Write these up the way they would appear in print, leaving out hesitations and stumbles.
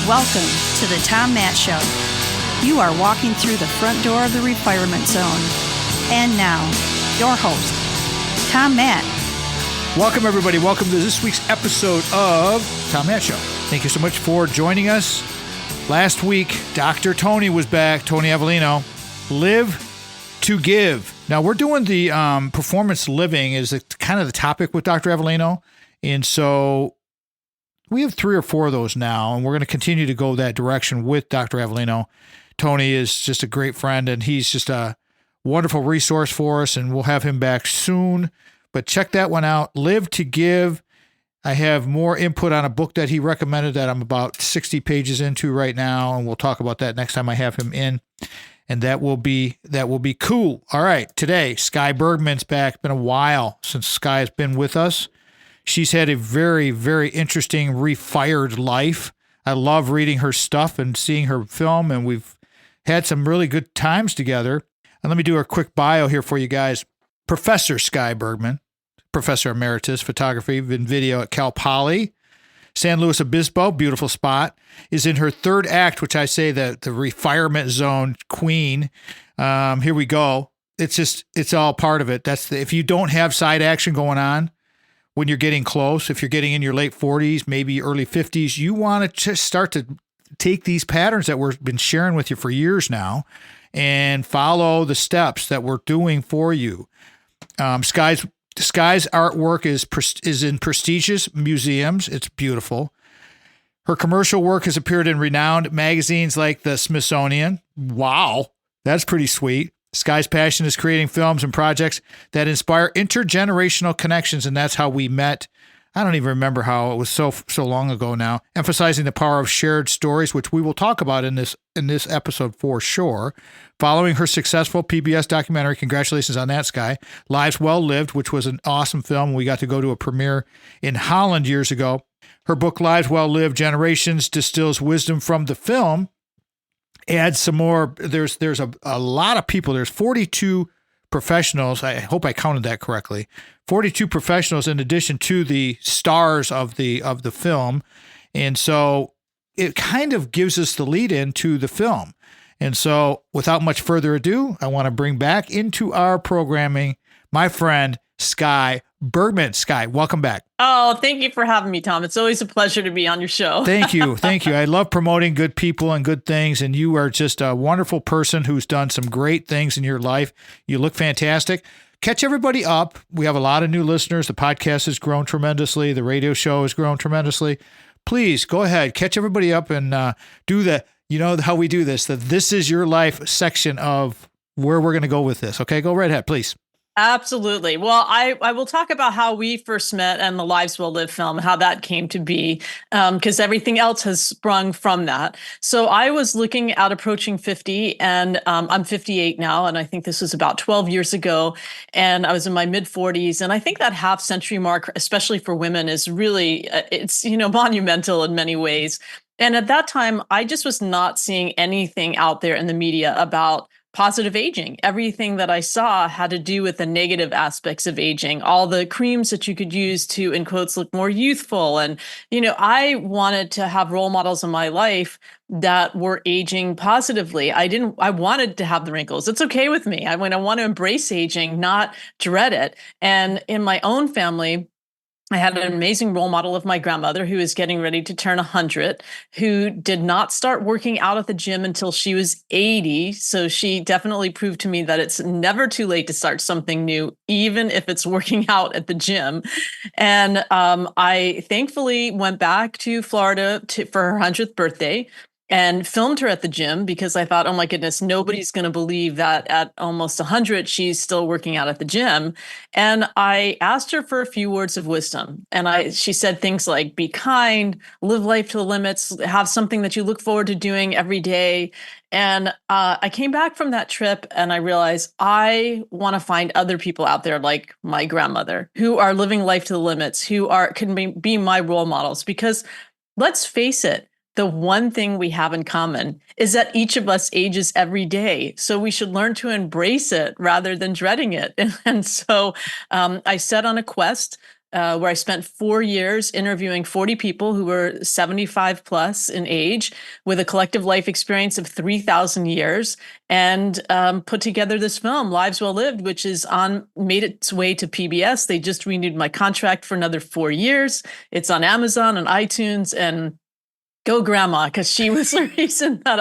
Welcome to the Tom Matt Show. You are walking through the front door of the refirement zone. And now, your host, Tom Matt. Welcome, everybody. Welcome to this week's episode of Tom Matt Show. Thank you so much for joining us. Last week, Dr. Tony was back, Tony Avellino. Live to Give. Now, we're doing the performance living is kind of the topic with Dr. Avellino. And so we have 3 or 4 of those now, and we're going to continue to go that direction with Dr. Avellino. Tony is just a great friend, and he's just a wonderful resource for us, and we'll have him back soon. But check that one out, Live to Give. I have more input on a book that he recommended that I'm about 60 pages into right now, and we'll talk about that next time I have him in, and that will be cool. All right, today, Sky Bergman's back. Been a while since Sky has been with us. She's had a very, very interesting refired life. I love reading her stuff and seeing her film, and we've had some really good times together. And let me do a quick bio here for you guys. Professor Sky Bergman, Professor Emeritus, Photography and Video at Cal Poly, San Luis Obispo, beautiful spot, is in her 3rd act, which I say the refirement zone queen. Here we go. It's all part of it. If you don't have side action going on, when you're getting close, if you're getting in your late 40s, maybe early 50s, you want to just start to take these patterns that we've been sharing with you for years now and follow the steps that we're doing for you. Sky's artwork is in prestigious museums. It's beautiful. Her commercial work has appeared in renowned magazines like the Smithsonian. Wow, that's pretty sweet. Sky's passion is creating films and projects that inspire intergenerational connections, and that's how we met. I don't even remember how, it was so long ago now. Emphasizing the power of shared stories, which we will talk about in this episode for sure. Following her successful PBS documentary, congratulations on that, Sky, Lives Well Lived, which was an awesome film. We got to go to a premiere in Holland years ago. Her book, Lives Well Lived, Generations, distills wisdom from the film. Add some more. There's a lot of people. There's 42 professionals. I hope I counted that correctly. 42 professionals in addition to the stars of the film. And so it kind of gives us the lead into the film. And so without much further ado, I want to bring back into our programming my friend Sky Bergman. Sky, welcome back. Oh, thank you for having me, Tom. It's always a pleasure to be on your show. Thank you. Thank you. I love promoting good people and good things, and you are just a wonderful person who's done some great things in your life. You look fantastic. Catch everybody up. We have a lot of new listeners. The podcast has grown tremendously. The radio show has grown tremendously. Please go ahead, catch everybody up and do how we do this, the This Is Your Life section of where we're going to go with this. Okay, go right ahead, please. Absolutely. Well, I will talk about how we first met and the Lives Well Lived film, how that came to be, because everything else has sprung from that. So I was looking at approaching 50, and I'm 58 now, and I think this was about 12 years ago, and I was in my mid-40s, and I think that half-century mark, especially for women, is really, it's monumental in many ways. And at that time, I just was not seeing anything out there in the media about positive aging. Everything that I saw had to do with the negative aspects of aging, all the creams that you could use to, in quotes, look more youthful. And, I wanted to have role models in my life that were aging positively. I wanted to have the wrinkles. It's okay with me. I want to embrace aging, not dread it. And in my own family, I had an amazing role model of my grandmother who is getting ready to turn 100, who did not start working out at the gym until she was 80. So she definitely proved to me that it's never too late to start something new, even if it's working out at the gym. And I thankfully went back to Florida for her 100th birthday and filmed her at the gym because I thought, oh my goodness, nobody's going to believe that at almost 100, she's still working out at the gym. And I asked her for a few words of wisdom. And she said things like, be kind, live life to the limits, have something that you look forward to doing every day. And I came back from that trip and I realized I want to find other people out there like my grandmother who are living life to the limits, who can be my role models. Because let's face it, the one thing we have in common is that each of us ages every day. So we should learn to embrace it rather than dreading it. And so I set on a quest where I spent 4 years interviewing 40 people who were 75 plus in age with a collective life experience of 3,000 years, and put together this film, Lives Well Lived, which is made its way to PBS. They just renewed my contract for another 4 years. It's on Amazon and iTunes, and go grandma, because she was the reason that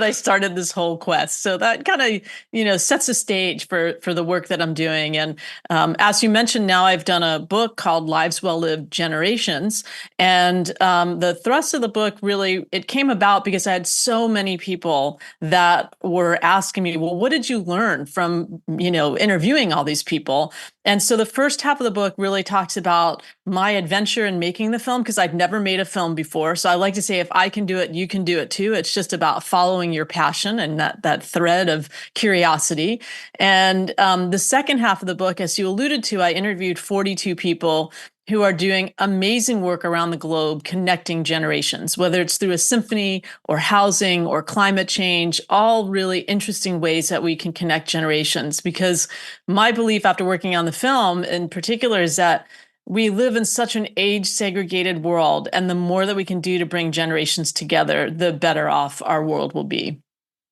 I started this whole quest. So that kind of, sets the stage for the work that I'm doing. And as you mentioned, now I've done a book called Lives Well Lived Generations. And the thrust of the book really, it came about because I had so many people that were asking me, well, what did you learn from, interviewing all these people? And so the first half of the book really talks about my adventure in making the film, because I'd never made a film before. So I like to say, if I can do it, you can do it too. It's just about following your passion and that thread of curiosity. And the second half of the book, as you alluded to, I interviewed 42 people who are doing amazing work around the globe, connecting generations, whether it's through a symphony or housing or climate change, all really interesting ways that we can connect generations. Because my belief after working on the film in particular is that we live in such an age-segregated world, and the more that we can do to bring generations together, the better off our world will be.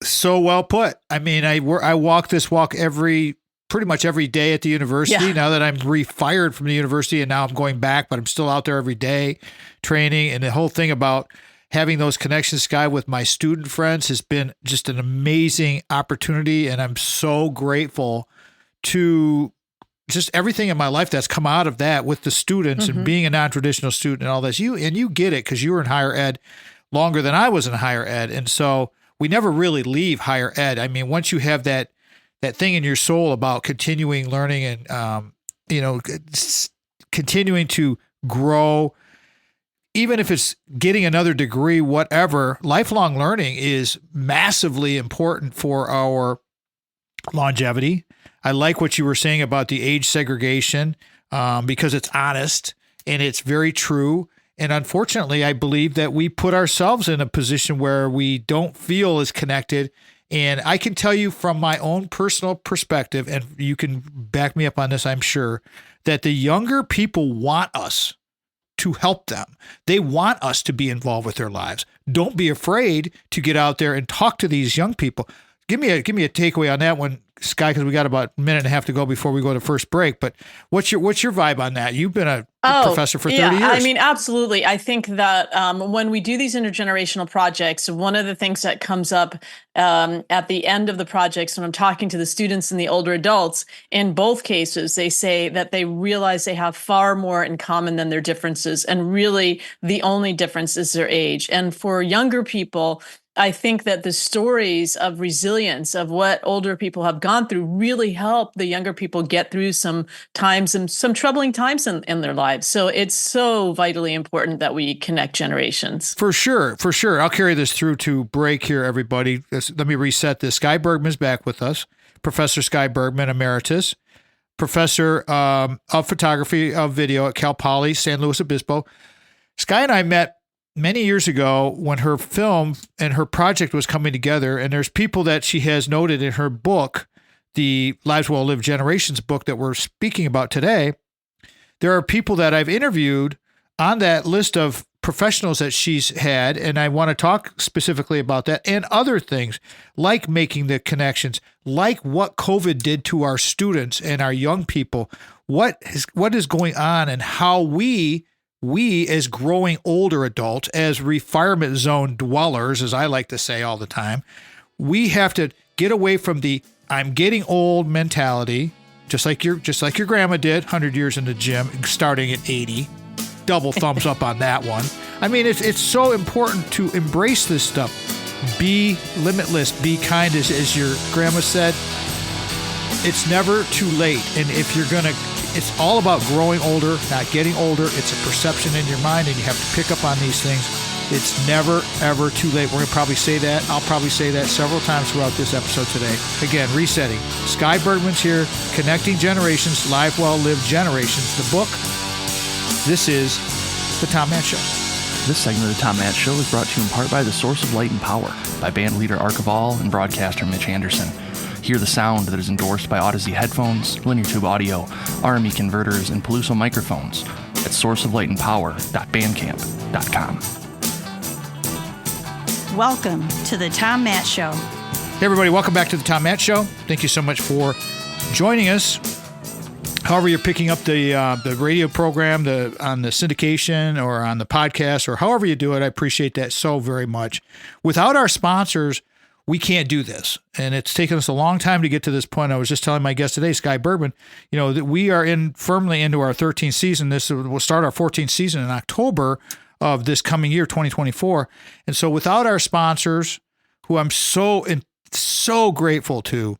So well put. I mean, I walk this walk pretty much every day at the university. Now that I'm refired from the university and now I'm going back, but I'm still out there every day training. And the whole thing about having those connections, Sky, with my student friends has been just an amazing opportunity. And I'm so grateful to just everything in my life that's come out of that with the students and being a non-traditional student and all this. You get it because you were in higher ed longer than I was in higher ed. And so we never really leave higher ed. I mean, once you have that thing in your soul about continuing learning and, continuing to grow, even if it's getting another degree, whatever, lifelong learning is massively important for our longevity. I like what you were saying about the age segregation because it's honest and it's very true. And unfortunately, I believe that we put ourselves in a position where we don't feel as connected. And I can tell you from my own personal perspective, and you can back me up on this, I'm sure, that the younger people want us to help them. They want us to be involved with their lives. Don't be afraid to get out there and talk to these young people. Give me a takeaway on that one, Sky, because we got about a minute and a half to go before we go to first break. But what's your vibe on that? You've been a professor for 30 years. I mean, absolutely. I think that when we do these intergenerational projects, one of the things that comes up at the end of the projects when I'm talking to the students and the older adults, in both cases, they say that they realize they have far more in common than their differences. And really, the only difference is their age. And for younger people, I think that the stories of resilience of what older people have gone through really help the younger people get through some times and some troubling times in their lives. So it's so vitally important that we connect generations. For sure. I'll carry this through to break here, everybody. Let me reset this. Sky Bergman is back with us. Professor Sky Bergman, emeritus, professor of photography of video at Cal Poly, San Luis Obispo. Sky and I met many years ago when her film and her project was coming together, and there's people that she has noted in her book, the Lives Well Lived Generations book that we're speaking about today. There are people that I've interviewed on that list of professionals that she's had, and I want to talk specifically about that and other things like making the connections, like what COVID did to our students and our young people, what is going on and how we as growing older adults, as retirement zone dwellers, as I like to say all the time, we have to get away from the I'm getting old mentality, just like your grandma did 100 years in the gym, starting at 80. Double thumbs up on that one. I mean, it's so important to embrace this stuff. Be limitless, be kind, as your grandma said. It's never too late. And if you're going to, it's all about growing older, not getting older. It's a perception in your mind, and you have to pick up on these things. It's never, ever too late. We're going to probably say that. I'll probably say that several times throughout this episode today. Again, resetting. Sky Bergman's here, Connecting Generations, Live Well Lived Generations, the book. This is The Tom Matt Show. This segment of The Tom Matt Show is brought to you in part by The Source of Light and Power by band leader Archibald and broadcaster Mitch Anderson. Hear the sound that is endorsed by Odyssey headphones, linear tube audio, RME converters, and Peluso microphones at sourceoflightandpower.bandcamp.com. Welcome to the Tom Matt Show. Hey everybody, welcome back to the Tom Matt Show. Thank you so much for joining us. However you're picking up the radio program on the syndication or on the podcast or however you do it, I appreciate that so very much. Without our sponsors, we can't do this. And it's taken us a long time to get to this point. I was just telling my guest today, Sky Bergman, that we are firmly into our 13th season. This will start our 14th season in October of this coming year, 2024. And so without our sponsors, who I'm so grateful to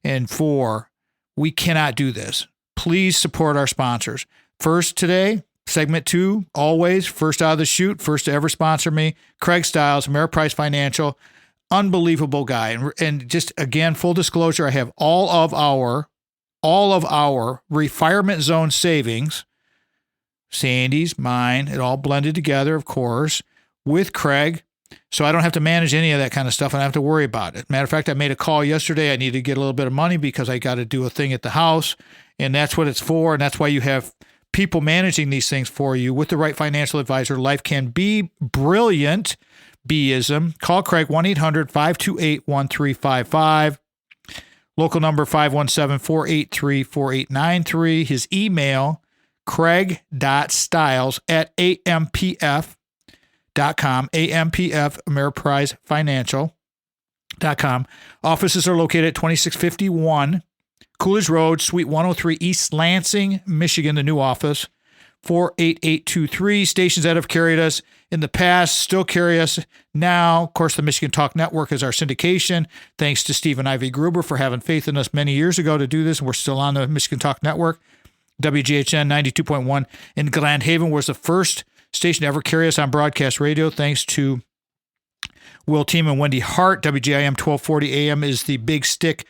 and for, we cannot do this. Please support our sponsors. First today, segment 2, always first out of the chute, first to ever sponsor me, Craig Stiles, Ameriprise Financial, unbelievable guy. And just again, full disclosure, I have all of our retirement zone savings, Sandy's, mine, it all blended together, of course, with Craig. So I don't have to manage any of that kind of stuff. And I don't have to worry about it. Matter of fact, I made a call yesterday. I needed to get a little bit of money because I got to do a thing at the house. And that's what it's for. And that's why you have people managing these things for you with the right financial advisor. Life can be brilliant. Beism. Call Craig 1-800-528-1355. Local number 517-483-4893. His email, craig.stiles@ampf.com, AMPF, Ameriprise Financial.com. Offices are located at 2651 Coolidge Road, Suite 103, East Lansing, Michigan, the new office, 48823. Stations that have carried us in the past still carry us now. Of course, the Michigan Talk Network is our syndication. Thanks to Steve and Ivy Gruber for having faith in us many years ago to do this. We're still on the Michigan Talk Network. WGHN 92.1 in Grand Haven was the first station to ever carry us on broadcast radio. Thanks to Will Team and Wendy Hart. WGIM 1240 AM is the big stick,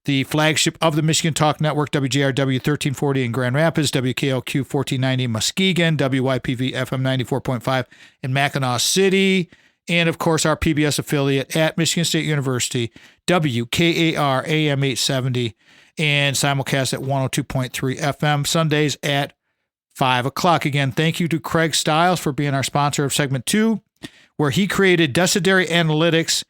the flagship of the Michigan Talk Network. WJRW 1340 in Grand Rapids, WKLQ 1490 Muskegon, WYPV FM 94.5 in Mackinac City, and of course our PBS affiliate at Michigan State University, WKAR AM 870, and simulcast at 102.3 FM, Sundays at 5 o'clock. Again, thank you to Craig Stiles for being our sponsor of segment 2, where he created Decideri Analytics,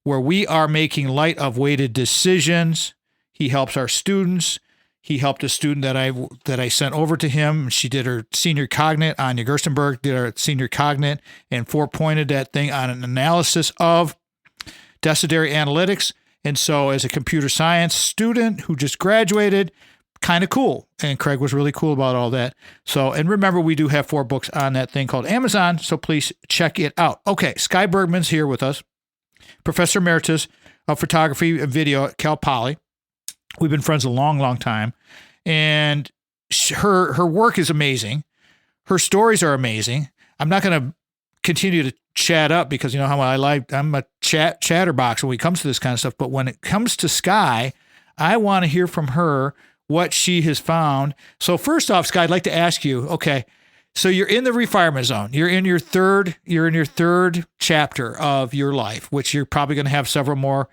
where we are making light of weighted decisions. He helps our students. He helped a student that I sent over to him. She did her senior cognate. Anya Gerstenberg did her senior cognate and 4-pointed that thing on an analysis of Decideri Analytics. And so as a computer science student who just graduated, kind of cool. And Craig was really cool about all that. So, and remember, we do have 4 books on that thing called Amazon. So please check it out. Okay. Sky Bergman's here with us. Professor Emeritus of Photography and Video at Cal Poly. We've been friends a long, long time. And her work is amazing. Her stories are amazing. I'm not going to continue to chat up because you know how I'm a chatterbox when it comes to this kind of stuff. But when it comes to Sky, I want to hear from her what she has found. So first off, Sky, I'd like to ask you, okay, so you're in the retirement zone. You're in your third chapter of your life, which you're probably going to have several more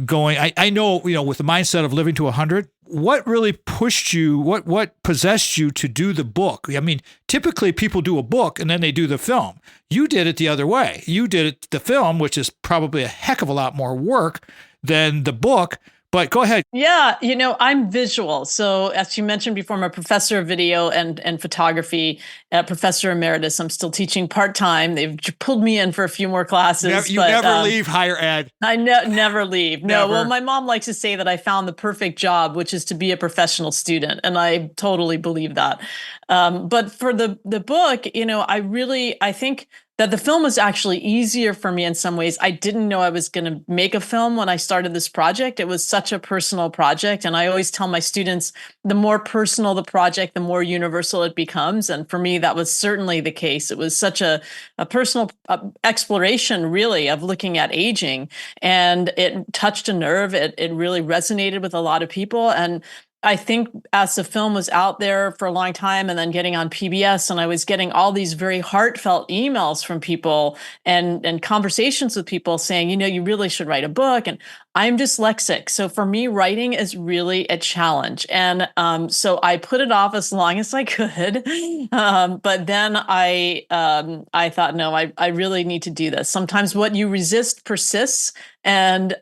going. I know, with the mindset of living to 100, what really pushed you, what possessed you to do the book? I mean, typically people do a book and then they do the film. You did it the other way. You did it the film, which is probably a heck of a lot more work than the book. But go ahead. Yeah, I'm visual. So as you mentioned before, I'm a professor of video and photography, professor emeritus. I'm still teaching part-time. They've pulled me in for a few more classes. You never leave higher ed. I never leave. Never. No, well, my mom likes to say that I found the perfect job, which is to be a professional student. And I totally believe that. But for the book, I think that the film was actually easier for me in some ways. I didn't know I was going to make a film when I started this project. It was such a personal project. And I always tell my students, the more personal the project, the more universal it becomes. And for me, that was certainly the case. It was such a personal exploration, really, of looking at aging. And it touched a nerve. It really resonated with a lot of people. And I think as the film was out there for a long time and then getting on PBS, and I was getting all these very heartfelt emails from people and conversations with people saying, you really should write a book. And I'm dyslexic. So for me, writing is really a challenge. And so I put it off as long as I could. But then I thought, no, I really need to do this. Sometimes what you resist persists. And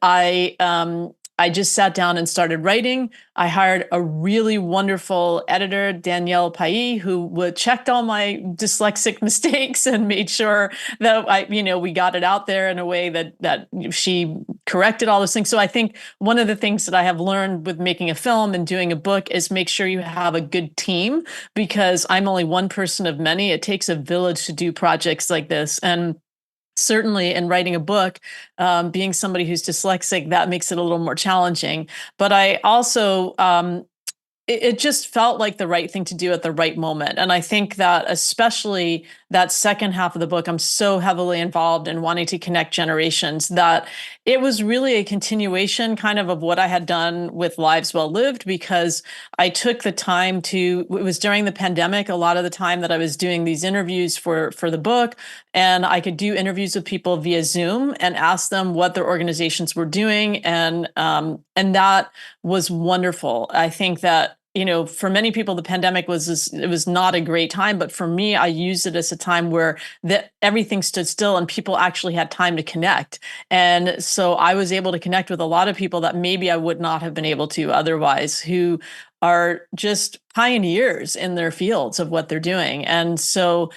I just sat down and started writing. I hired a really wonderful editor, Danielle Pailly, who checked all my dyslexic mistakes and made sure that we got it out there in a way that she corrected all those things. So I think one of the things that I have learned with making a film and doing a book is make sure you have a good team, because I'm only one person of many. It takes a village to do projects like this. And certainly in writing a book, being somebody who's dyslexic, that makes it a little more challenging. But I also, it just felt like the right thing to do at the right moment. And I think that especially that second half of the book, I'm so heavily involved in wanting to connect generations that it was really a continuation kind of what I had done with Lives Well Lived, because I took the time it was during the pandemic, a lot of the time that I was doing these interviews for the book, and I could do interviews with people via Zoom and ask them what their organizations were doing. And that was wonderful. I think that, for many people, the pandemic it was not a great time, but for me, I used it as a time where everything stood still and people actually had time to connect. And so I was able to connect with a lot of people that maybe I would not have been able to otherwise, who are just pioneers in their fields of what they're doing. And so,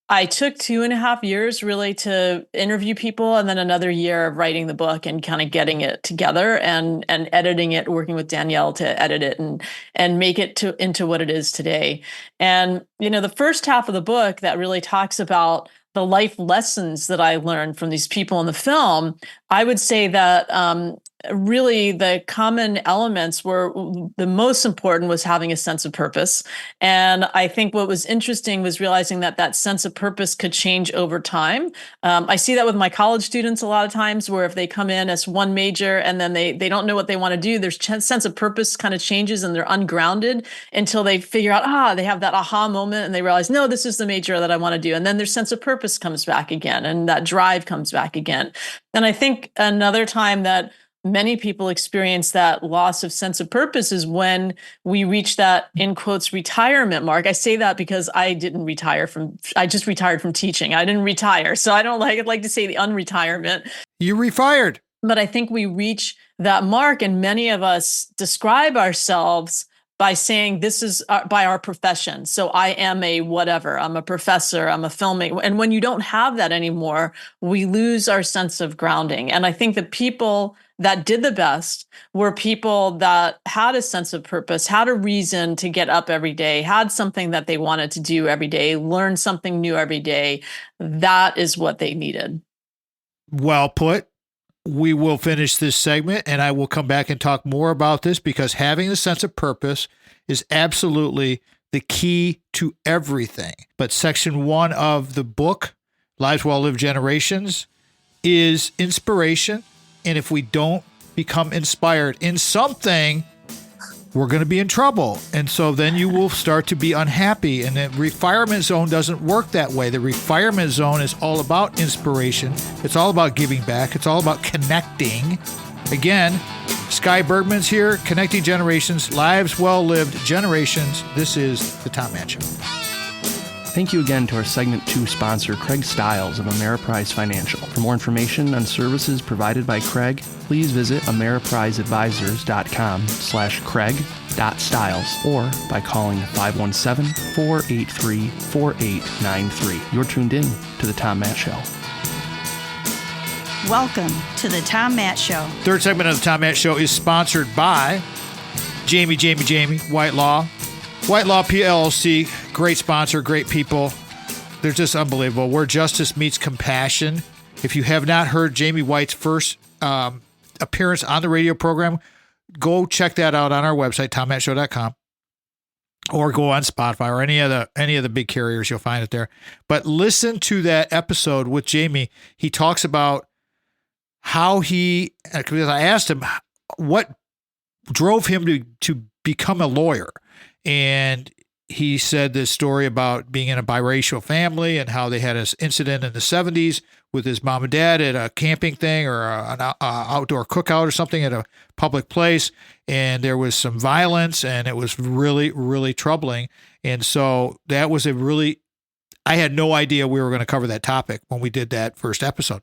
I took 2.5 years really to interview people, and then another year of writing the book and kind of getting it together and editing it, working with Danielle to edit it and make it into what it is today. And, the first half of the book that really talks about the life lessons that I learned from these people in the film, I would say that really the common elements were, the most important was having a sense of purpose. And I think what was interesting was realizing that sense of purpose could change over time. I see that with my college students a lot of times, where if they come in as one major and then they don't know what they want to do, their sense of purpose kind of changes and they're ungrounded until they figure out, they have that aha moment and they realize, no, this is the major that I want to do. And then their sense of purpose comes back again and that drive comes back again. And I think another time that many people experience that loss of sense of purpose is when we reach that, in quotes, retirement mark. I say that because I just retired from teaching. I didn't retire. So I don't like to say the unretirement. You refired. But I think we reach that mark, and many of us describe ourselves by saying this is by our profession. So I am a whatever, I'm a professor, I'm a filmmaker. And when you don't have that anymore, we lose our sense of grounding. And I think the people that did the best were people that had a sense of purpose, had a reason to get up every day, had something that they wanted to do every day, learn something new every day. That is what they needed. Well put. We will finish this segment and I will come back and talk more about this, because having a sense of purpose is absolutely the key to everything. But section 1 of the book, Lives Well Lived Generations, is inspiration. And if we don't become inspired in something, we're going to be in trouble. And so then you will start to be unhappy. And the refirement zone doesn't work that way. The refirement zone is all about inspiration. It's all about giving back. It's all about connecting. Again, Sky Bergman's here, connecting generations, lives well lived generations. This is the Tom Mann Show. Thank you again to our Segment 2 sponsor, Craig Stiles of Ameriprise Financial. For more information on services provided by Craig, please visit ameripriseadvisors.com/craig.stiles or by calling 517-483-4893. You're tuned in to The Tom Mann Show. Welcome to the Tom Mann Show. Third segment of the Tom Mann Show is sponsored by Jamie, White Law. White Law PLLC, great sponsor, great people. They're just unbelievable. Where justice meets compassion. If you have not heard Jamie White's first appearance on the radio program, go check that out on our website, tommattshow.com, or go on Spotify or any of the big carriers. You'll find it there. But listen to that episode with Jamie. He talks about how because I asked him what drove him to become a lawyer. And he said this story about being in a biracial family and how they had an incident in the 70s with his mom and dad at a camping thing or an outdoor cookout or something at a public place. And there was some violence, and it was really, really troubling. And so that was I had no idea we were going to cover that topic when we did that first episode.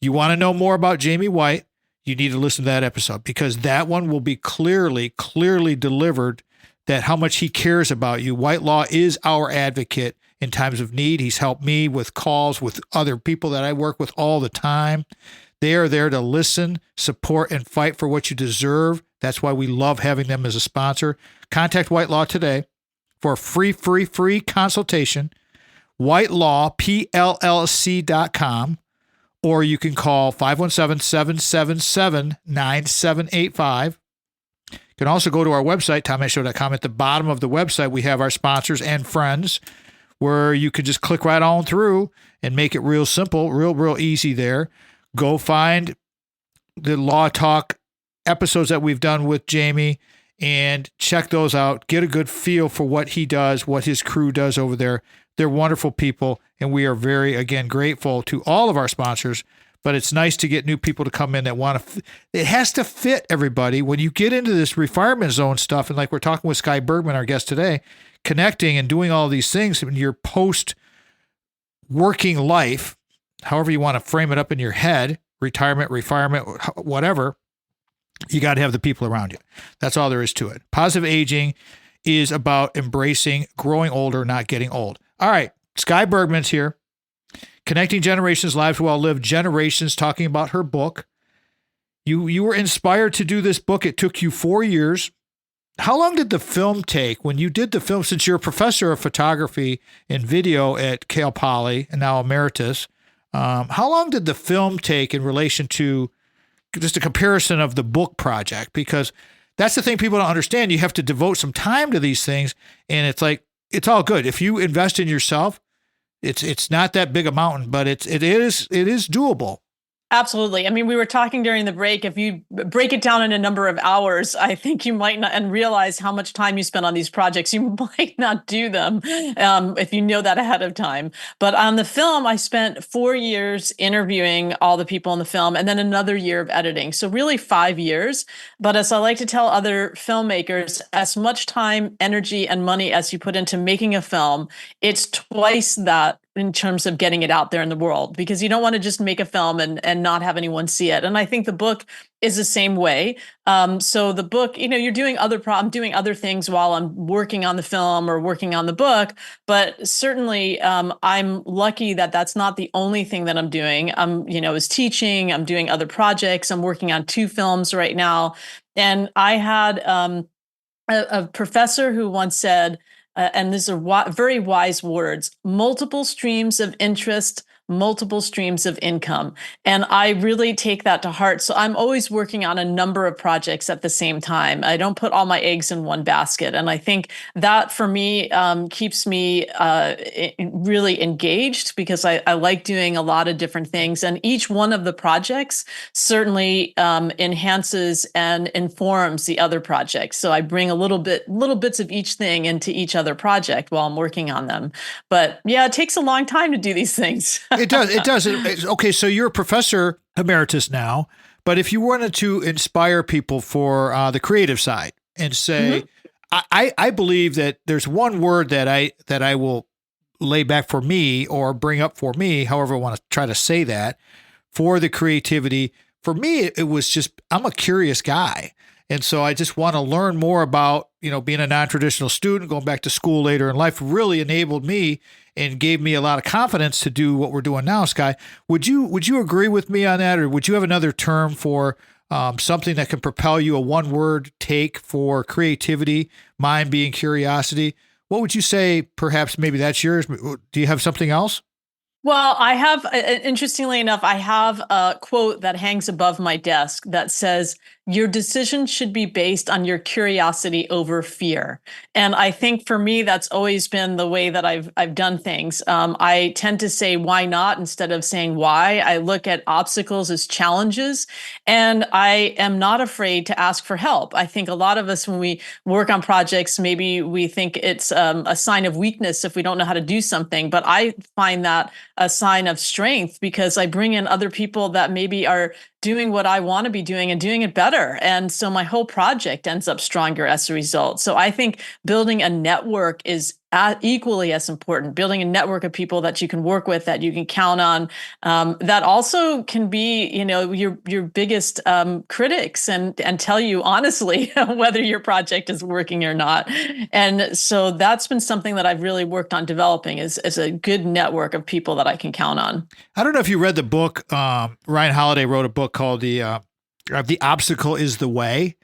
You want to know more about Jamie White, you need to listen to that episode, because that one will be clearly delivered that how much he cares about you. White Law is our advocate in times of need. He's helped me with calls with other people that I work with all the time. They are there to listen, support, and fight for what you deserve. That's why we love having them as a sponsor. Contact White Law today for a free consultation. WhiteLawPLLC.com, or you can call 517-777-9785. You can also go to our website, TomMattShow.com. At the bottom of the website, we have our sponsors and friends, where you could just click right on through and make it real simple, real easy there. Go find the Law Talk episodes that we've done with Jamie and check those out. Get a good feel for what he does, what his crew does over there. They're wonderful people, and we are very, again, grateful to all of our sponsors. But it's nice to get new people to come in that want to. It has to fit everybody. When you get into this retirement zone stuff, and like we're talking with Sky Bergman, our guest today, connecting and doing all these things in your post-working life, however you want to frame it up in your head, retirement, whatever, you got to have the people around you. That's all there is to it. Positive aging is about embracing growing older, not getting old. All right, Sky Bergman's here. Connecting Generations, Lives Well Lived, Generations, talking about her book. You were inspired to do this book. It took you 4 years. How long did the film take when you did the film, since you're a professor of photography and video at Cal Poly and now emeritus? How long did the film take in relation to just a comparison of the book project? Because that's the thing people don't understand. You have to devote some time to these things, and it's like, it's all good. If you invest in yourself, it's not that big a mountain, but it is doable. Absolutely. I mean, we were talking during the break. If you break it down in a number of hours, I think you might not, and realize how much time you spend on these projects, you might not do them if you know that ahead of time. But on the film, I spent 4 years interviewing all the people in the film, and then another year of editing. So really 5 years. But as I like to tell other filmmakers, as much time, energy, and money as you put into making a film, it's twice that in terms of getting it out there in the world, because you don't want to just make a film and not have anyone see it. And I think the book is the same way. So the book, you're doing I'm doing other things while I'm working on the film or working on the book, but certainly I'm lucky that that's not the only thing that I'm doing. Is teaching, I'm doing other projects. I'm working on 2 films right now. And I had a professor who once said, and these are very wise words, multiple streams of interest, multiple streams of income. And I really take that to heart. So I'm always working on a number of projects at the same time. I don't put all my eggs in one basket. And I think that for me keeps me really engaged, because I like doing a lot of different things. And each one of the projects certainly enhances and informs the other projects. So I bring little bits of each thing into each other project while I'm working on them. But yeah, it takes a long time to do these things. It does. Okay, so you're a professor emeritus now, but if you wanted to inspire people for the creative side and say, I believe that there's one word that I will lay back for me or bring up for me, however I want to try to say that, for the creativity. For me, it was just, I'm a curious guy. And so I just want to learn more about, being a non-traditional student, going back to school later in life really enabled me and gave me a lot of confidence to do what we're doing now, Sky. Would you agree with me on that? Or would you have another term for something that can propel you, a one-word take for creativity, mine being curiosity? What would you say? Perhaps maybe that's yours. Do you have something else? Well, I have, interestingly enough, I have a quote that hangs above my desk that says, your decision should be based on your curiosity over fear. And I think for me, that's always been the way that I've done things. I tend to say why not instead of saying why. I look at obstacles as challenges, and I am not afraid to ask for help. I think a lot of us, when we work on projects, maybe we think it's a sign of weakness if we don't know how to do something. But I find that a sign of strength, because I bring in other people that maybe are doing what I want to be doing and doing it better. And so my whole project ends up stronger as a result. So I think building a network is equally as important. Building a network of people that you can work with, that you can count on, that also can be, your biggest critics and tell you honestly whether your project is working or not. And so that's been something that I've really worked on developing is a good network of people that I can count on. I don't know if you read the book. Ryan Holiday wrote a book called The Obstacle is the Way.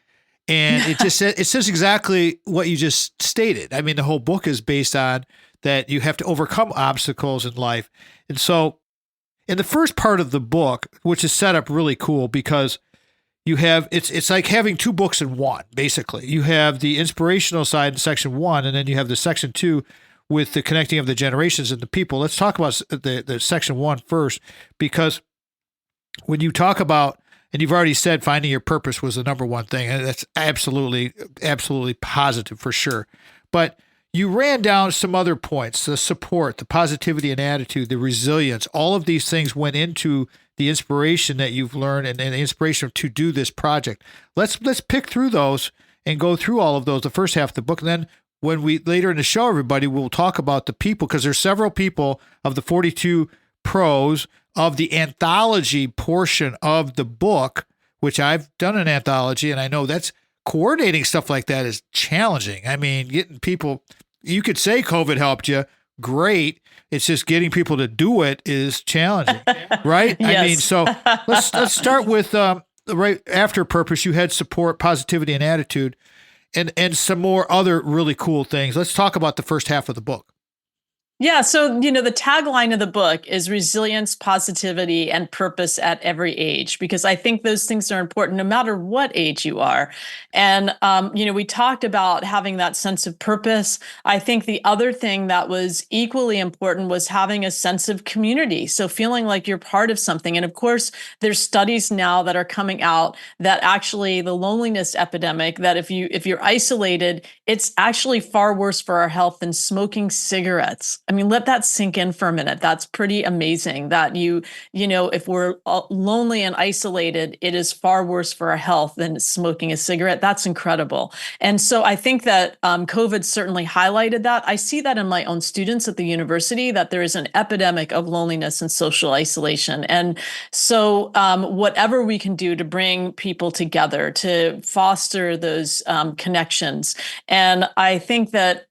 And it says exactly what you just stated. I mean, the whole book is based on that you have to overcome obstacles in life. And so in the first part of the book, which is set up really cool because you have, it's like having two books in one, basically. You have the inspirational side in section 1, and then you have the section 2 with the connecting of the generations and the people. Let's talk about the section 1 first, because when you talk about, and you've already said finding your purpose was the number one thing, and that's absolutely positive for sure. But you ran down some other points: the support, the positivity and attitude, the resilience. All of these things went into the inspiration that you've learned and the inspiration to do this project. Let's pick through those and go through all of those, the first half of the book. And then when we later in the show, everybody, we'll talk about the people, because there's several people of the 42 pros of the anthology portion of the book, which I've done an anthology, and I know that's coordinating stuff like that is challenging. I mean, getting people, you could say COVID helped you. Great. It's just getting people to do it is challenging, right? Yes. I mean, so let's start with right after purpose. You had support, positivity, and attitude, and some more other really cool things. Let's talk about the first half of the book. Yeah. So, the tagline of the book is resilience, positivity, and purpose at every age, because I think those things are important no matter what age you are. And, we talked about having that sense of purpose. I think the other thing that was equally important was having a sense of community. So feeling like you're part of something. And of course, there's studies now that are coming out that actually the loneliness epidemic, that if you're isolated, it's actually far worse for our health than smoking cigarettes. I mean, let that sink in for a minute. That's pretty amazing that if we're lonely and isolated, it is far worse for our health than smoking a cigarette. That's incredible. And so I think that COVID certainly highlighted that. I see that in my own students at the university, that there is an epidemic of loneliness and social isolation. And so whatever we can do to bring people together, to foster those connections. And I think that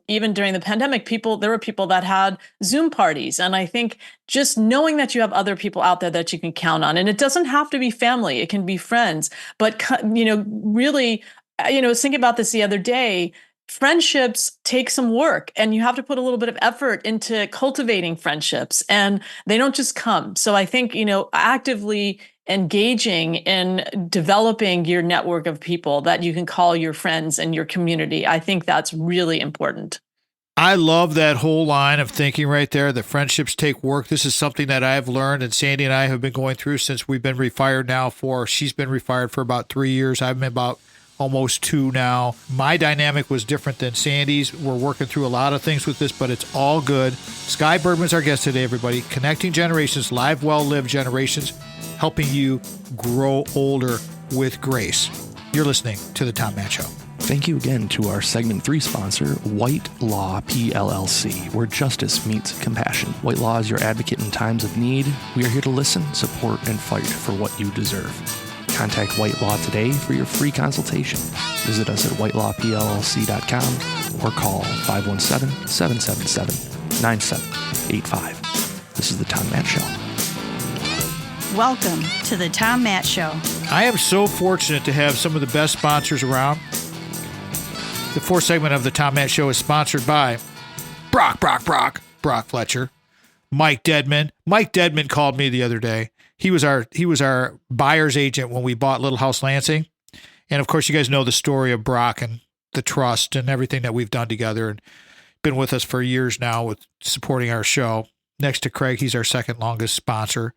even during the pandemic, there were people that had Zoom parties. And I think just knowing that you have other people out there that you can count on, and it doesn't have to be family, it can be friends, but, really, I was thinking about this the other day. Friendships take some work, and you have to put a little bit of effort into cultivating friendships, and they don't just come. So I think, actively engaging in developing your network of people that you can call your friends and your community, I think that's really important. I love that whole line of thinking right there, that friendships take work. This is something that I've learned, and Sandy and I have been going through since we've been refired now she's been refired for about 3 years. I've been about almost 2 now. My dynamic was different than Sandy's. We're working through a lot of things with this, but it's all good. Sky Bergman's our guest today, everybody. Connecting generations, live, well-lived generations, helping you grow older with grace. You're listening to The Tom Matt Show. Thank you again to our segment 3 sponsor, White Law PLLC, where justice meets compassion. White Law is your advocate in times of need. We are here to listen, support, and fight for what you deserve. Contact White Law today for your free consultation. Visit us at whitelawpllc.com or call 517-777-9785. This is The Tom Matt Show. Welcome to the Tom Matt Show. I am so fortunate to have some of the best sponsors around. The fourth segment of the Tom Matt Show is sponsored by Brock Fletcher, Mike Dedman. Mike Dedman called me the other day. he was our buyer's agent when we bought Little House Lansing. And of course, you guys know the story of Brock and the trust and everything that we've done together, and been with us for years now with supporting our show. Next to Craig, he's our second longest sponsor,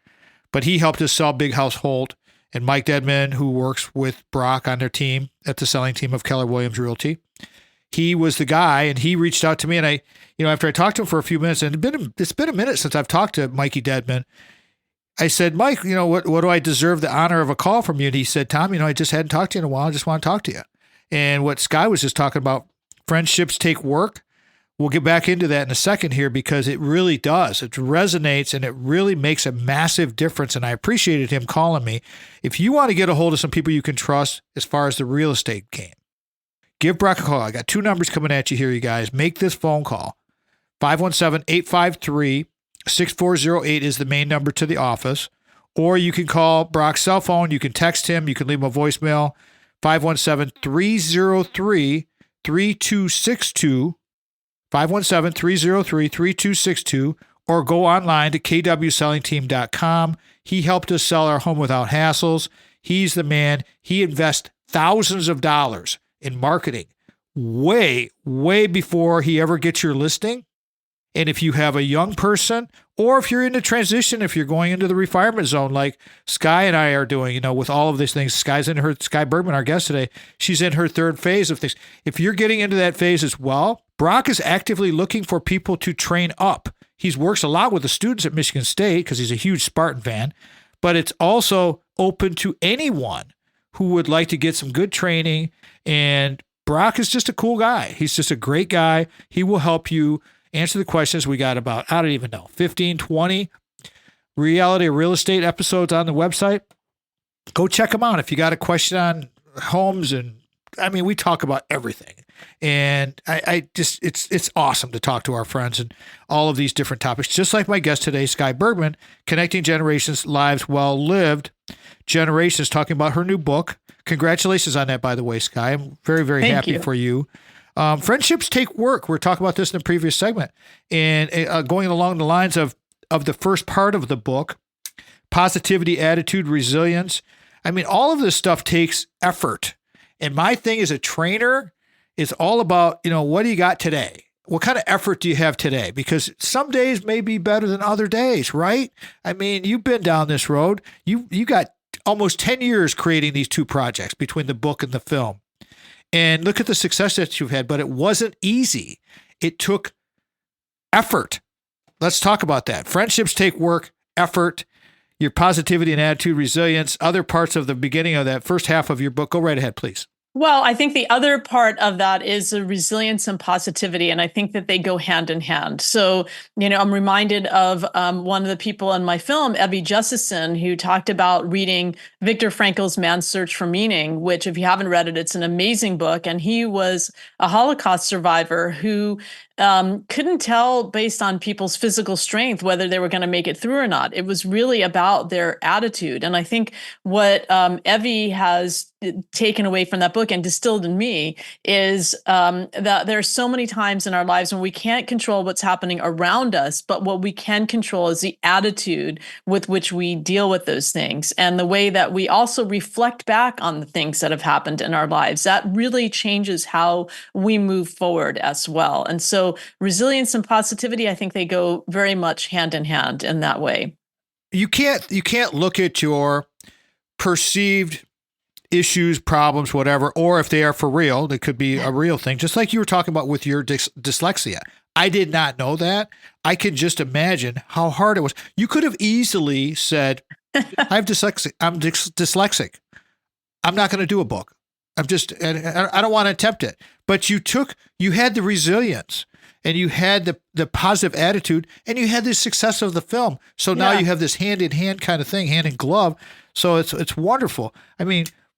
but he helped us sell Big House Holt, and Mike Dedman, who works with Brock on their team at the selling team of Keller Williams Realty. He was the guy, and he reached out to me, and I, after I talked to him for a few minutes, and it's been a minute since I've talked to Mikey Dedman, I said, Mike, what do I deserve the honor of a call from you? And he said, Tom, I just hadn't talked to you in a while. I just want to talk to you. And what Sky was just talking about, friendships take work. We'll get back into that in a second here, because it really does. It resonates, and it really makes a massive difference. And I appreciated him calling me. If you want to get a hold of some people you can trust as far as the real estate game, give Brock a call. I got 2 numbers coming at you here, you guys. Make this phone call. 517-853-6408 is the main number to the office. Or you can call Brock's cell phone. You can text him. You can leave him a voicemail. 517-303-3262. 517-303-3262. Or go online to kwsellingteam.com. He helped us sell our home without hassles. He's the man. He invests thousands of dollars in marketing way, way before he ever gets your listing. And if you have a young person, or if you're in a transition, if you're going into the retirement zone like Sky and I are doing, with all of these things, Sky Bergman, our guest today, she's in her 3rd phase of things. If you're getting into that phase as well, Brock is actively looking for people to train up. He works a lot with the students at Michigan State because he's a huge Spartan fan, but it's also open to anyone who would like to get some good training. And Brock is just a cool guy. He's just a great guy. He will help you answer the questions. We got about, 15, 20 reality or real estate episodes on the website. Go check them out. If you got a question on homes, and we talk about everything. And it's awesome to talk to our friends and all of these different topics. Just like my guest today, Sky Bergman, Connecting Generations, Lives Well Lived, Generations, talking about her new book. Congratulations on that, by the way, Sky. I'm very, very happy for you. Friendships take work. We're talking about this in the previous segment. And going along the lines of the first part of the book, positivity, attitude, resilience. All of this stuff takes effort. And my thing as a trainer is all about, what do you got today? What kind of effort do you have today? Because some days may be better than other days, right? You've been down this road. You got almost 10 years creating these 2 projects between the book and the film. And look at the success that you've had, but it wasn't easy. It took effort. Let's talk about that. Friendships take work, effort, your positivity and attitude, resilience, other parts of the beginning of that first half of your book. Go right ahead, please. Well, I think the other part of that is the resilience and positivity, and I think that they go hand in hand. So, I'm reminded of one of the people in my film, Evie Justison, who talked about reading Viktor Frankl's Man's Search for Meaning, which, if you haven't read it, it's an amazing book. And he was a Holocaust survivor who couldn't tell based on people's physical strength whether they were going to make it through or not. It was really about their attitude. And I think what Evie has taken away from that book and distilled in me is that there are so many times in our lives when we can't control what's happening around us, but what we can control is the attitude with which we deal with those things and the way that we also reflect back on the things that have happened in our lives. That really changes how we move forward as well. And so resilience and positivity, I think they go very much hand in hand in that way. You can't look at your perceived issues, problems, whatever, or if they are for real, they could be a real thing. Just like you were talking about with your dyslexia. I did not know that. I can just imagine how hard it was. You could have easily said, I have dyslexia. I'm dyslexic. I'm not going to do a book. I don't want to attempt it. But you had the resilience and you had the positive attitude and you had the success of the film. So now you have this hand in hand kind of thing, hand in glove. So it's wonderful.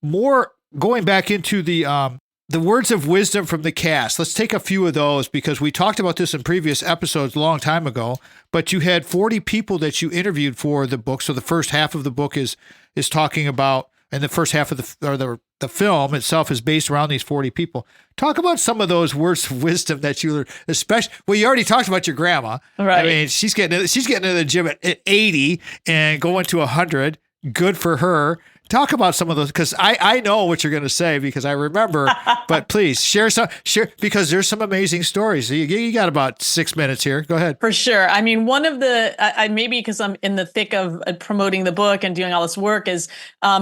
More going back into the words of wisdom from the cast. Let's take a few of those because we talked about this in previous episodes a long time ago, but you had 40 people that you interviewed for the book. So the first half of the book is talking about, and the first half of the film itself is based around these 40 people. Talk about some of those words of wisdom that you learned, especially, well, you already talked about your grandma. Right. She's getting into the gym at 80 and going to 100. Good for her. Talk about some of those, because I know what you're going to say because I remember, but please share because there's some amazing stories. You got about 6 minutes here. Go ahead. For sure. I mean, one of the, I maybe because I'm in the thick of promoting the book and doing all this work is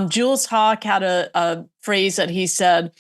Jules Hawk had a phrase that he said,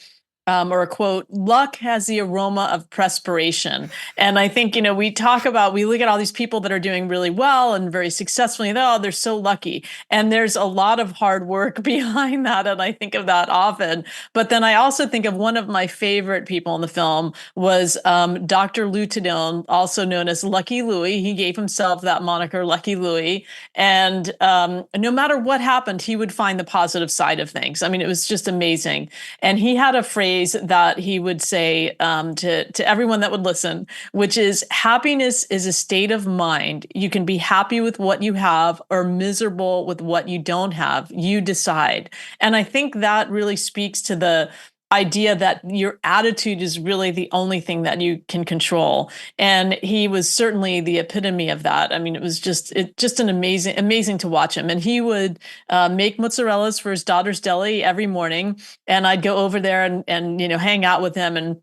or a quote, luck has the aroma of perspiration. And I think, we look at all these people that are doing really well and very successfully, and they're so lucky. And there's a lot of hard work behind that. And I think of that often. But then I also think of one of my favorite people in the film was Dr. Lou Tadone, also known as Lucky Louie. He gave himself that moniker, Lucky Louie. And no matter what happened, he would find the positive side of things. I mean, it was just amazing. And he had a phrase that he would say to everyone that would listen, which is happiness is a state of mind. You can be happy with what you have or miserable with what you don't have. You decide. And I think that really speaks to the idea that your attitude is really the only thing that you can control. And he was certainly the epitome of that. I mean, it was just an amazing to watch him. And he would make mozzarellas for his daughter's deli every morning. And I'd go over there and hang out with him. And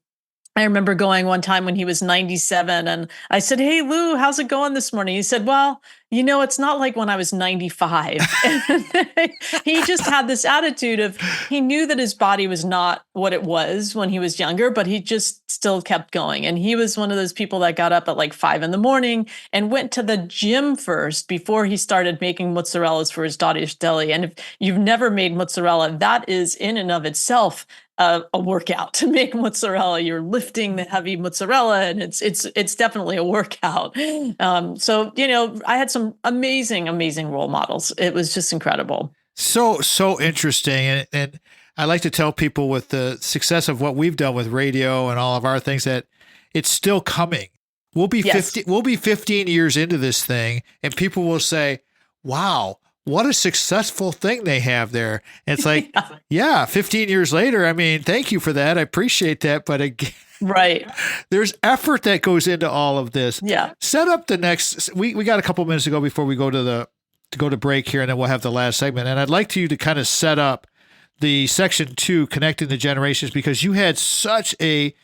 I remember going one time when he was 97 and I said, "Hey, Lou, how's it going this morning?" He said, "Well, it's not like when I was 95. He just had this attitude of, he knew that his body was not what it was when he was younger, but he just still kept going. And he was one of those people that got up at like 5 a.m. and went to the gym first before he started making mozzarellas for his daughter's deli. And if you've never made mozzarella, that is in and of itself a workout to make mozzarella. You're lifting the heavy mozzarella, and it's definitely a workout. So I had some amazing role models. It was just incredible. So interesting, and I like to tell people with the success of what we've done with radio and all of our things that it's still coming. We'll be 15 years into this thing, and people will say, "Wow, what a successful thing they have there." And it's like, yeah, 15 years later, I mean, thank you for that. I appreciate that. But again, right, there's effort that goes into all of this. Yeah. Set up the next, we got a couple minutes to go before we go to break here, and then we'll have the last segment. And I'd like you to kind of set up the section 2, connecting the generations, because you had such a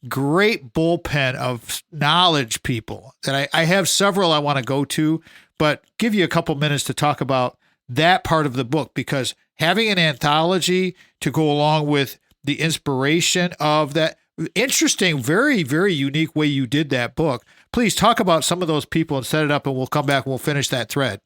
great bullpen of knowledge people that I have several I want to go to, but give you a couple minutes to talk about that part of the book, because having an anthology to go along with the inspiration of that interesting, very, very unique way you did that book. Please talk about some of those people and set it up, and we'll come back and we'll finish that thread.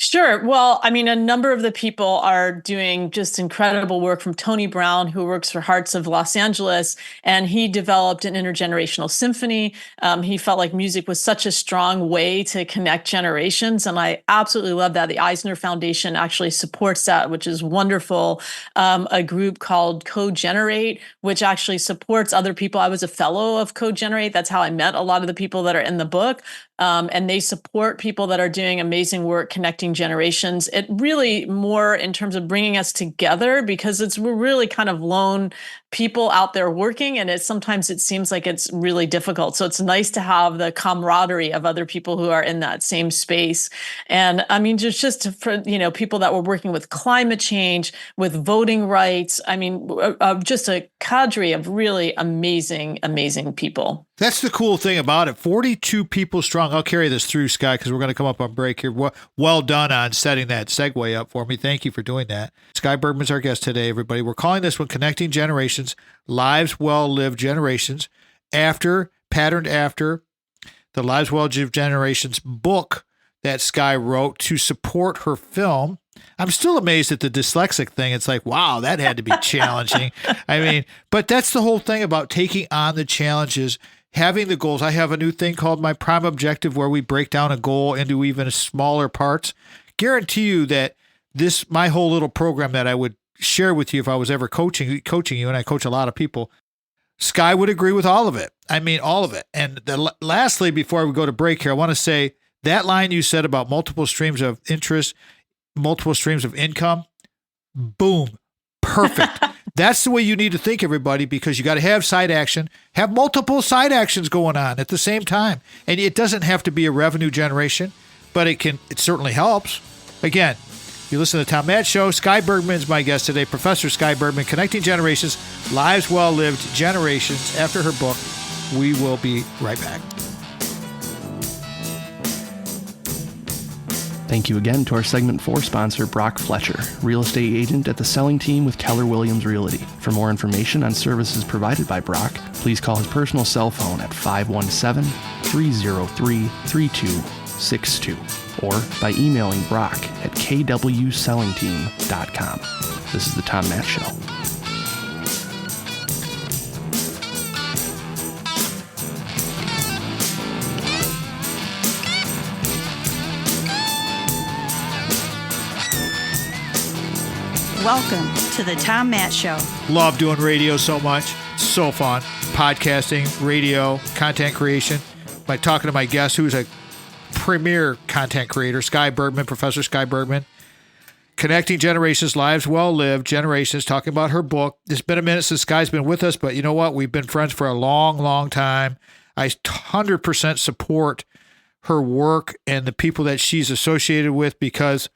Sure. Well, I mean, a number of the people are doing just incredible work, from Tony Brown, who works for Hearts of Los Angeles, and he developed an intergenerational symphony. He felt like music was such a strong way to connect generations, and I absolutely love that. The Eisner Foundation actually supports that, which is wonderful. A group called Co-Generate, which actually supports other people. I was a fellow of Co-Generate. That's how I met a lot of the people that are in the book. And they support people that are doing amazing work connecting generations. It really more in terms of bringing us together, because we're really kind of lone people out there working, and sometimes it seems like it's really difficult. So it's nice to have the camaraderie of other people who are in that same space. And I mean, just for people that were working with climate change, with voting rights. I mean, just a cadre of really amazing people. That's the cool thing about it. 42 people strong. I'll carry this through, Sky, because we're going to come up on break here. Well done on setting that segue up for me. Thank you for doing that. Sky Bergman's our guest today, everybody. We're calling this one Connecting Generations, Lives Well Lived Generations, patterned after the Lives Well Lived Generations book that Sky wrote to support her film. I'm still amazed at the dyslexic thing. It's like, wow, that had to be challenging. I mean, but that's the whole thing about taking on the challenges, having the goals. I have a new thing called my prime objective, where we break down a goal into even smaller parts. Guarantee you that my whole little program that I would share with you if I was ever coaching you, and I coach a lot of people, Sky would agree with all of it. I mean, all of it. And lastly, before we go to break here, I want to say that line you said about multiple streams of interest, multiple streams of income, boom, perfect. That's the way you need to think, everybody, because you got to have side action, have multiple side actions going on at the same time. And it doesn't have to be a revenue generation, but it certainly helps. Again, You listen to the Tom Matt Show. Sky Bergman is my guest today, Professor Sky Bergman, Connecting Generations, Lives Well Lived Generations, after her book. We will be right back. Thank you again to our segment 4 sponsor, Brock Fletcher, real estate agent at the selling team with Keller Williams Realty. For more information on services provided by Brock, please call his personal cell phone at 517-303-3262 or by emailing Brock at kwsellingteam.com. This is the Tom Matt Show. Welcome to the Tom Matt Show. Love doing radio so much. So fun. Podcasting, radio, content creation. By talking to my guest, who's a premier content creator, Sky Bergman, Professor Sky Bergman. Connecting Generations, Lives Well Lived Generations, talking about her book. It's been a minute since Sky's been with us, but you know what? We've been friends for a long, long time. I 100% support her work and the people that she's associated with because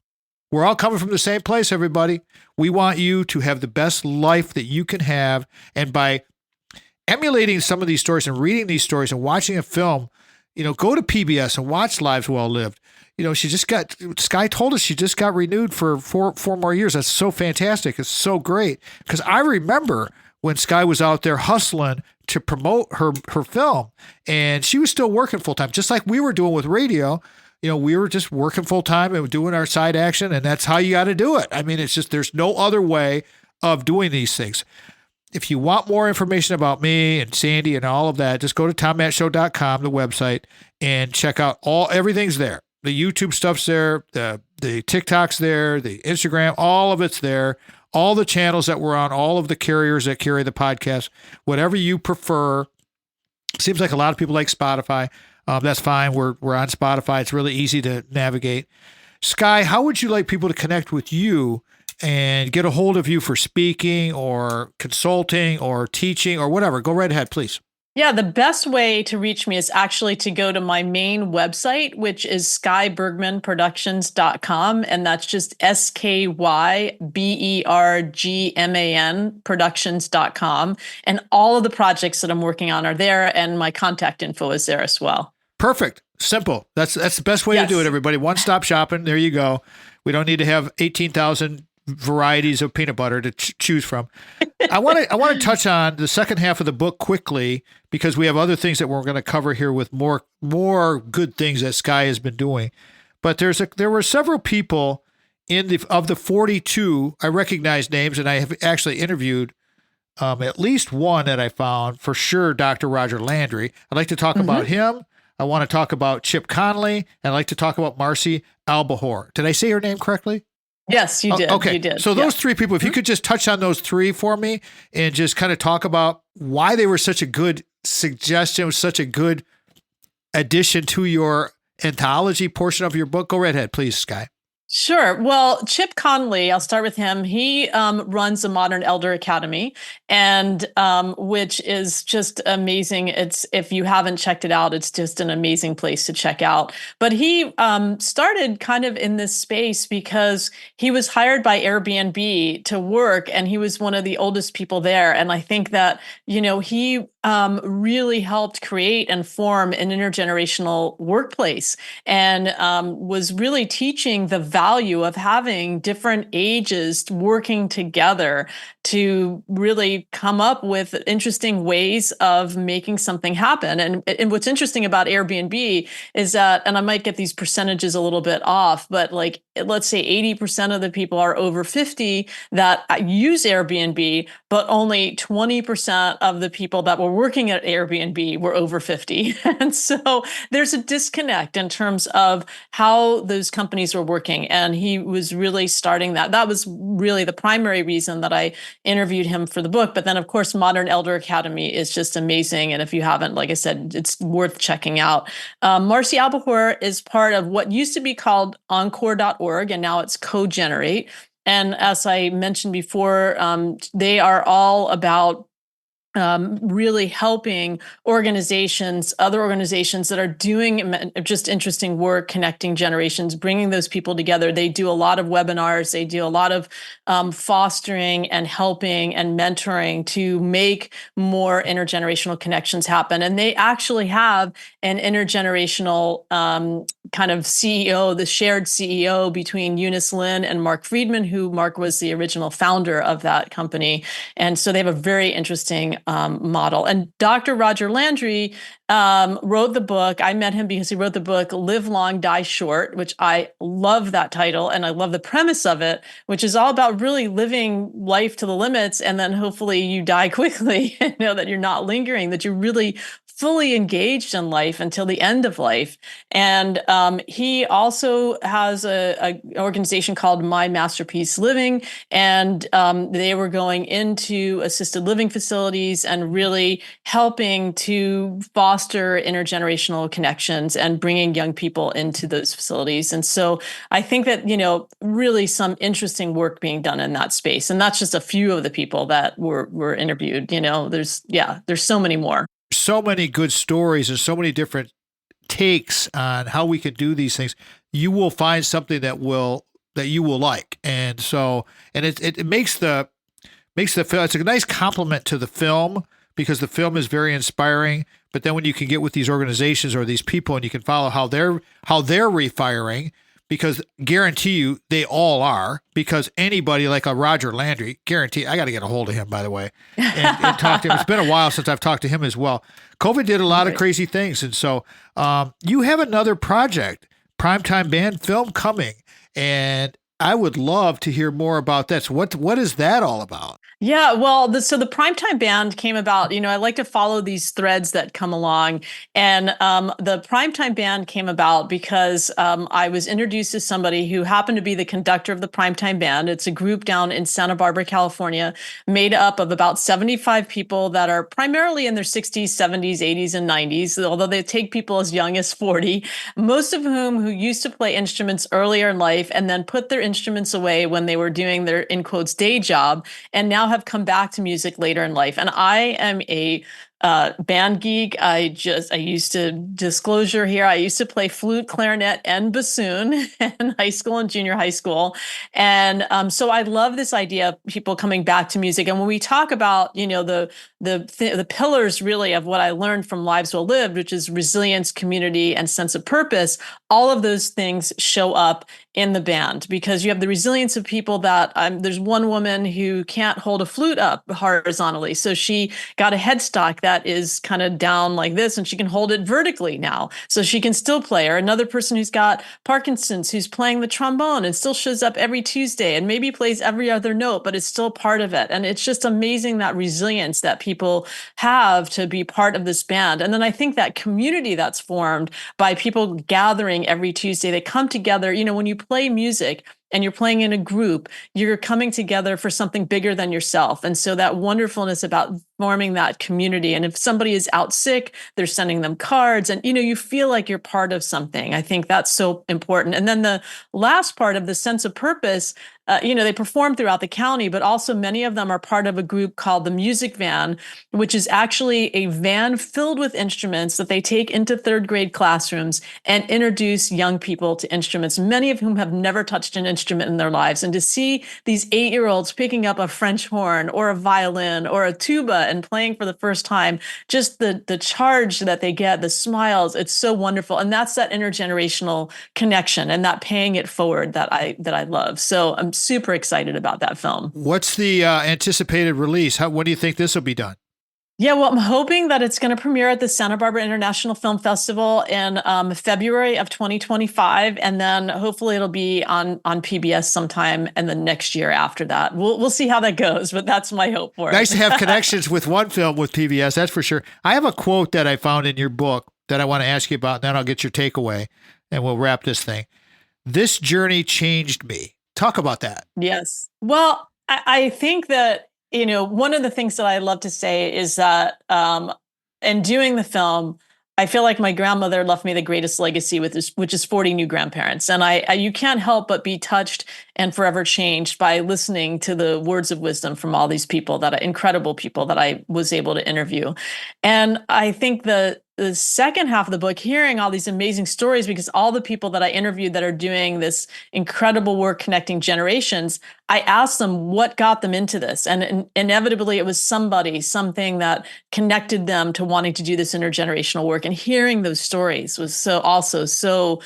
we're all coming from the same place, everybody. We want you to have the best life that you can have. And by emulating some of these stories and reading these stories and watching a film, go to PBS and watch Lives Well Lived. Sky told us she just got renewed for four more years. That's so fantastic. It's so great. Because I remember when Sky was out there hustling to promote her film, and she was still working full time, just like we were doing with radio. We were just working full time and doing our side action, and that's how you got to do it. I mean, it's just, there's no other way of doing these things. If you want more information about me and Sandy and all of that, just go to tommattshow.com, the website, and check out everything's there. The YouTube stuff's there, the TikTok's there, the Instagram, all of it's there. All the channels that we're on, all of the carriers that carry the podcast, whatever you prefer. Seems like a lot of people like Spotify. That's fine. We're on Spotify. It's really easy to navigate. Sky, how would you like people to connect with you and get a hold of you for speaking or consulting or teaching or whatever? Go right ahead, please. Yeah, the best way to reach me is actually to go to my main website, which is skybergmanproductions.com. And that's just SKYBERGMAN productions.com. And all of the projects that I'm working on are there. And my contact info is there as well. Perfect. Simple. That's the best way to do it, everybody. One-stop shopping. There you go. We don't need to have 18,000 varieties of peanut butter to choose from. I want to touch on the second half of the book quickly because we have other things that we're going to cover here with more good things that Sky has been doing. But there were several people of the 42 I recognize names, and I have actually interviewed at least one that I found for sure, Dr. Roger Landry. I'd like to talk about him. I want to talk about Chip Conley, and I'd like to talk about Marcy Albahor. Did I say her name correctly? Yes, you did. Okay. You did. So those three people, if you could just touch on those three for me and just kind of talk about why they were such a good suggestion, such a good addition to your anthology portion of your book. Go right ahead, please, Sky. Sure. Well, Chip Conley, I'll start with him. He runs the Modern Elder Academy, and which is just amazing. If you haven't checked it out, it's just an amazing place to check out. But he started kind of in this space because he was hired by Airbnb to work, and he was one of the oldest people there. And I think that, he really helped create and form an intergenerational workplace, and was really teaching the value of having different ages working together to really come up with interesting ways of making something happen. And what's interesting about Airbnb is that, and I might get these percentages a little bit off, but like, let's say 80% of the people are over 50 that use Airbnb, but only 20% of the people that were working at Airbnb were over 50. And so there's a disconnect in terms of how those companies were working. And he was really starting that. That was really the primary reason that I interviewed him for the book. But then, of course, Modern Elder Academy is just amazing. And if you haven't, like I said, it's worth checking out. Marcy Albahor is part of what used to be called Encore.org, and now it's Cogenerate. And as I mentioned before, they are all about really helping other organizations that are doing just interesting work, connecting generations, bringing those people together. They do a lot of webinars. They do a lot of fostering and helping and mentoring to make more intergenerational connections happen. And they actually have an intergenerational kind of CEO, the shared CEO between Eunice Lin and Mark Friedman, who Mark was the original founder of that company. And so they have a very interesting model. And Dr. Roger Landry wrote the book. I met him because he wrote the book Live Long, Die Short, which I love that title. And I love the premise of it, which is all about really living life to the limits. And then hopefully you die quickly and know that you're not lingering, that you're really fully engaged in life until the end of life. And he also has an organization called My Masterpiece Living. And they were going into assisted living facilities and really helping to foster intergenerational connections and bringing young people into those facilities. And so I think that, really some interesting work being done in that space. And that's just a few of the people that were interviewed. There's so many more. So many good stories and so many different takes on how we can do these things. You will find something that you will like. And so, and it makes the film, it's a nice compliment to the film because the film is very inspiring. But then when you can get with these organizations or these people and you can follow how they're refiring, because guarantee you they all are, because anybody like a Roger Landry, guarantee, I got to get a hold of him, by the way, and talk to him. It's been a while since I've talked to him as well. COVID did a lot of crazy things. And so you have another project, Primetime Band film coming, and I would love to hear more about that. So what is that all about? Yeah, well, so the Primetime Band came about, I like to follow these threads that come along. And the Primetime Band came about because I was introduced to somebody who happened to be the conductor of the Primetime Band. It's a group down in Santa Barbara, California, made up of about 75 people that are primarily in their 60s, 70s, 80s, and 90s, although they take people as young as 40, most of who used to play instruments earlier in life and then put their instruments away when they were doing their, in quotes, day job, and now have come back to music later in life. And I am a band geek. I used to, disclosure here, I used to play flute, clarinet, and bassoon in high school and junior high school. And so I love this idea of people coming back to music. And when we talk about, the pillars really of what I learned from Lives Well Lived, which is resilience, community, and sense of purpose, all of those things show up in the band because you have the resilience of people that there's one woman who can't hold a flute up horizontally. So she got a headstock that is kind of down like this and she can hold it vertically now. So she can still play. Or another person who's got Parkinson's who's playing the trombone and still shows up every Tuesday and maybe plays every other note, but it's still part of it. And it's just amazing that resilience that people have to be part of this band. And then I think that community that's formed by people gathering every Tuesday, they come together, when you play music and you're playing in a group, you're coming together for something bigger than yourself. And so that wonderfulness about forming that community. And if somebody is out sick, they're sending them cards and, you feel like you're part of something. I think that's so important. And then the last part of the sense of purpose, they perform throughout the county, but also many of them are part of a group called the Music Van, which is actually a van filled with instruments that they take into third grade classrooms and introduce young people to instruments, many of whom have never touched an instrument in their lives. And to see these 8-year-olds picking up a French horn or a violin or a tuba and playing for the first time, just the charge that they get, the smiles, it's so wonderful. And that's that intergenerational connection and that paying it forward that I love. So I'm super excited about that film. What's the anticipated release? When do you think this will be done? Yeah, well, I'm hoping that it's going to premiere at the Santa Barbara International Film Festival in February of 2025, and then hopefully it'll be on PBS sometime in the next year after that. We'll see how that goes, but that's my hope for it. Nice to have connections with one film with PBS, that's for sure. I have a quote that I found in your book that I want to ask you about, and then I'll get your takeaway, and we'll wrap this thing. This journey changed me. Talk about that. Yes. Well, I think that, one of the things that I love to say is that in doing the film, I feel like my grandmother left me the greatest legacy which is 40 new grandparents. And you can't help but be touched and forever changed by listening to the words of wisdom from all these people incredible people that I was able to interview. And I think the second half of the book, hearing all these amazing stories, because all the people that I interviewed that are doing this incredible work connecting generations, I asked them what got them into this. And inevitably it was something that connected them to wanting to do this intergenerational work. And hearing those stories was so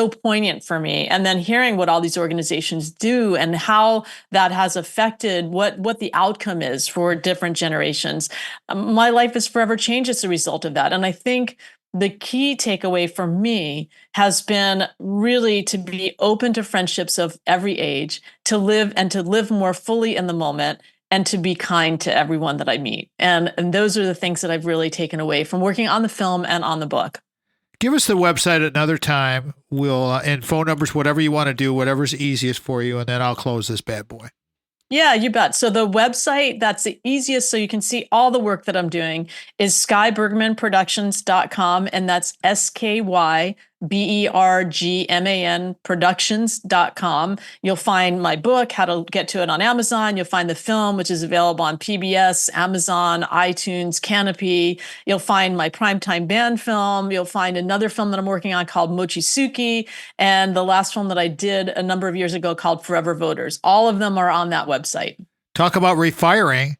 poignant for me. And then hearing what all these organizations do and how that has affected what the outcome is for different generations. My life is forever changed as a result of that. And I think the key takeaway for me has been really to be open to friendships of every age, to live more fully in the moment, and to be kind to everyone that I meet. And those are the things that I've really taken away from working on the film and on the book. Give us the website another time. We'll and phone numbers, whatever you want to do, whatever's easiest for you, and then I'll close this bad boy. Yeah, you bet. So the website that's the easiest so you can see all the work that I'm doing is skybergmanproductions.com, and that's SKYBERGMAN productions.com. You'll find my book, How to Get to It, on Amazon. You'll find the film, which is available on PBS, Amazon, iTunes, Canopy. You'll find my primetime band film. You'll find another film that I'm working on called Mochisuki, and the last film that I did a number of years ago called Forever Voters. All of them are on that website. Talk about refiring.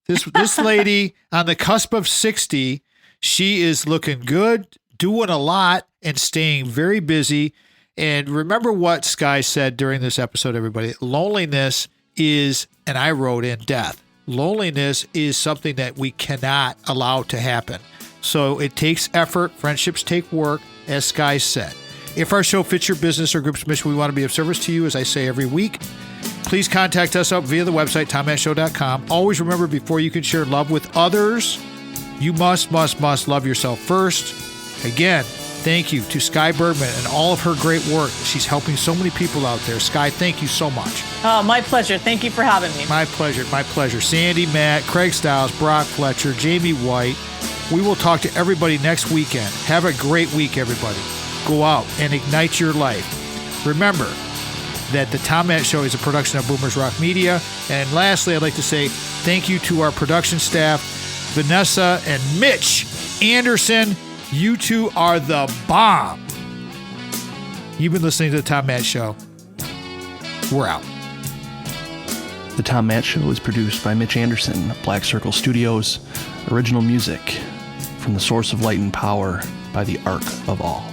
This lady on the cusp of 60, she is looking good, doing a lot, and staying very busy. And remember what Sky said during this episode, everybody. Loneliness is, and I wrote in, death. Loneliness is something that we cannot allow to happen. So it takes effort. Friendships take work, as Sky said. If our show fits your business or group's mission, we want to be of service to you, as I say every week. Please contact us up via the website, TomMattShow.com. Always remember, before you can share love with others, you must love yourself first. Again, thank you to Sky Bergman and all of her great work. She's helping so many people out there. Sky, thank you so much. Oh, my pleasure. Thank you for having me. My pleasure. My pleasure. Sandy, Matt, Craig Stiles, Brock Fletcher, Jamie White. We will talk to everybody next weekend. Have a great week, everybody. Go out and ignite your life. Remember that the Tom Matt Show is a production of Boomers Rock Media. And lastly, I'd like to say thank you to our production staff, Vanessa and Mitch Anderson. You two are the bomb. You've been listening to the Tom Matt Show. We're out. The Tom Matt Show is produced by Mitch Anderson of Black Circle Studios. Original music from The Source of Light and Power by The Ark of All.